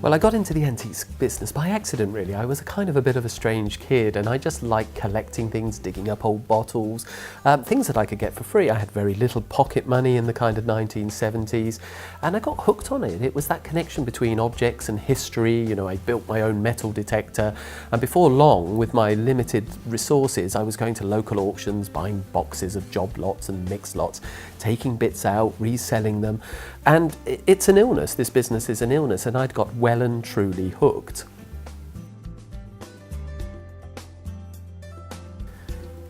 Well, I got into the antiques business by accident, really. I was a bit of a strange kid, and I just liked collecting things, digging up old bottles, things that I could get for free. I had very little pocket money in the kind of 1970s, and I got hooked on it. It was that connection between objects and history. You know, I built my own metal detector, and before long, with my limited resources, I was going to local auctions, buying boxes of job lots and mixed lots, taking bits out, reselling them. And it's an illness. This business is an illness, and I'd got well and truly hooked.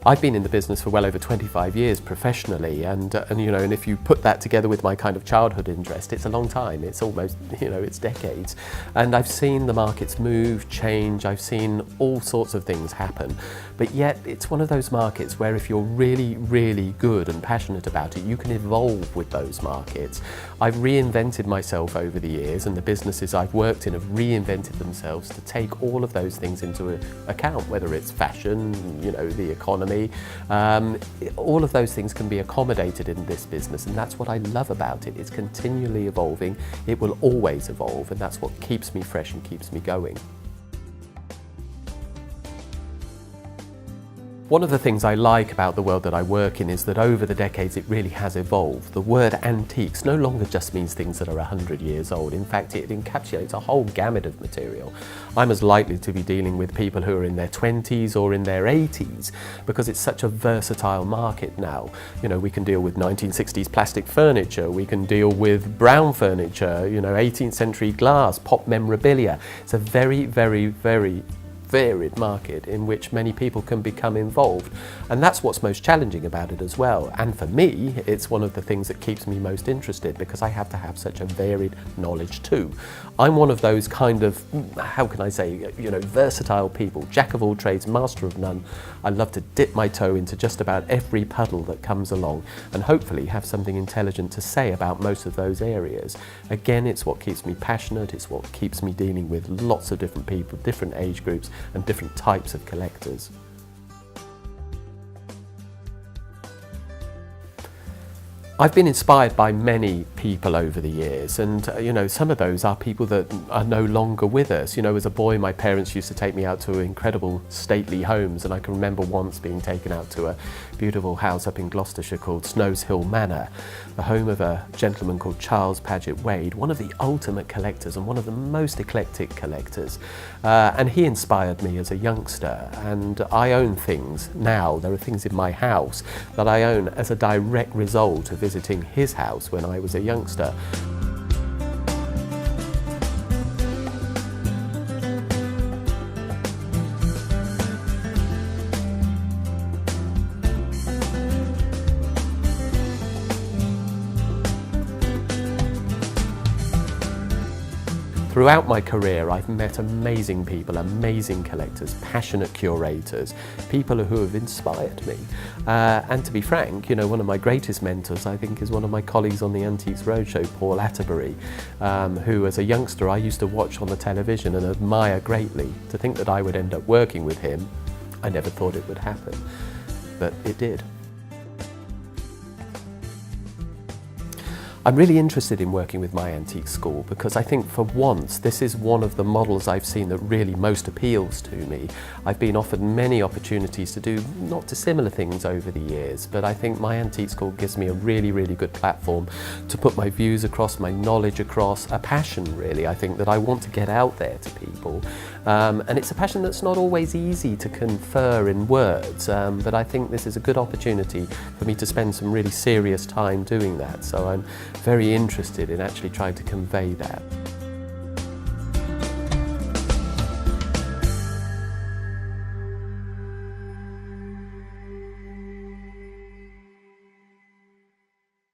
I've been in the business for well over 25 years professionally, and if you put that together with my kind of childhood interest, it's a long time. It's almost, it's decades. And I've seen the markets move, change, I've seen all sorts of things happen. But yet it's one of those markets where if you're really, really good and passionate about it, you can evolve with those markets. I've reinvented myself over the years, and the businesses I've worked in have reinvented themselves to take all of those things into account, whether it's fashion, the economy. All of those things can be accommodated in this business, and that's what I love about it. It's continually evolving. It will always evolve, and that's what keeps me fresh and keeps me going. One of the things I like about the world that I work in is that over the decades it really has evolved. The word antiques no longer just means things that are 100 years old. In fact, it encapsulates a whole gamut of material. I'm as likely to be dealing with people who are in their 20s or in their 80s because it's such a versatile market now. We can deal with 1960s plastic furniture, we can deal with brown furniture, 18th century glass, pop memorabilia. It's a very, very, very varied market in which many people can become involved, and that's what's most challenging about it as well. And for me, it's one of the things that keeps me most interested because I have to have such a varied knowledge too. I'm one of those kind of, versatile people, jack of all trades, master of none. I love to dip my toe into just about every puddle that comes along and hopefully have something intelligent to say about most of those areas. Again, it's what keeps me passionate, it's what keeps me dealing with lots of different people, different age groups, and different types of collectors. I've been inspired by many people over the years, and some of those are people that are no longer with us. As a boy, my parents used to take me out to incredible stately homes, and I can remember once being taken out to a beautiful house up in Gloucestershire called Snows Hill Manor, the home of a gentleman called Charles Paget Wade, one of the ultimate collectors and one of the most eclectic collectors. And he inspired me as a youngster, and I own things now. There are things in my house that I own as a direct result of visiting his house when I was a youngster. Throughout my career, I've met amazing people, amazing collectors, passionate curators, people who have inspired me. And to be frank, one of my greatest mentors, I think, is one of my colleagues on the Antiques Roadshow, Paul Atterbury, who as a youngster I used to watch on the television and admire greatly. To think that I would end up working with him, I never thought it would happen, but it did. I'm really interested in working with MyAntiqueSchool because I think for once this is one of the models I've seen that really most appeals to me. I've been offered many opportunities to do not dissimilar things over the years, but I think MyAntiqueSchool gives me a really, really good platform to put my views across, my knowledge across, a passion really, I think, that I want to get out there to people. And it's a passion that's not always easy to confer in words, but I think this is a good opportunity for me to spend some really serious time doing that. So I'm very interested in actually trying to convey that.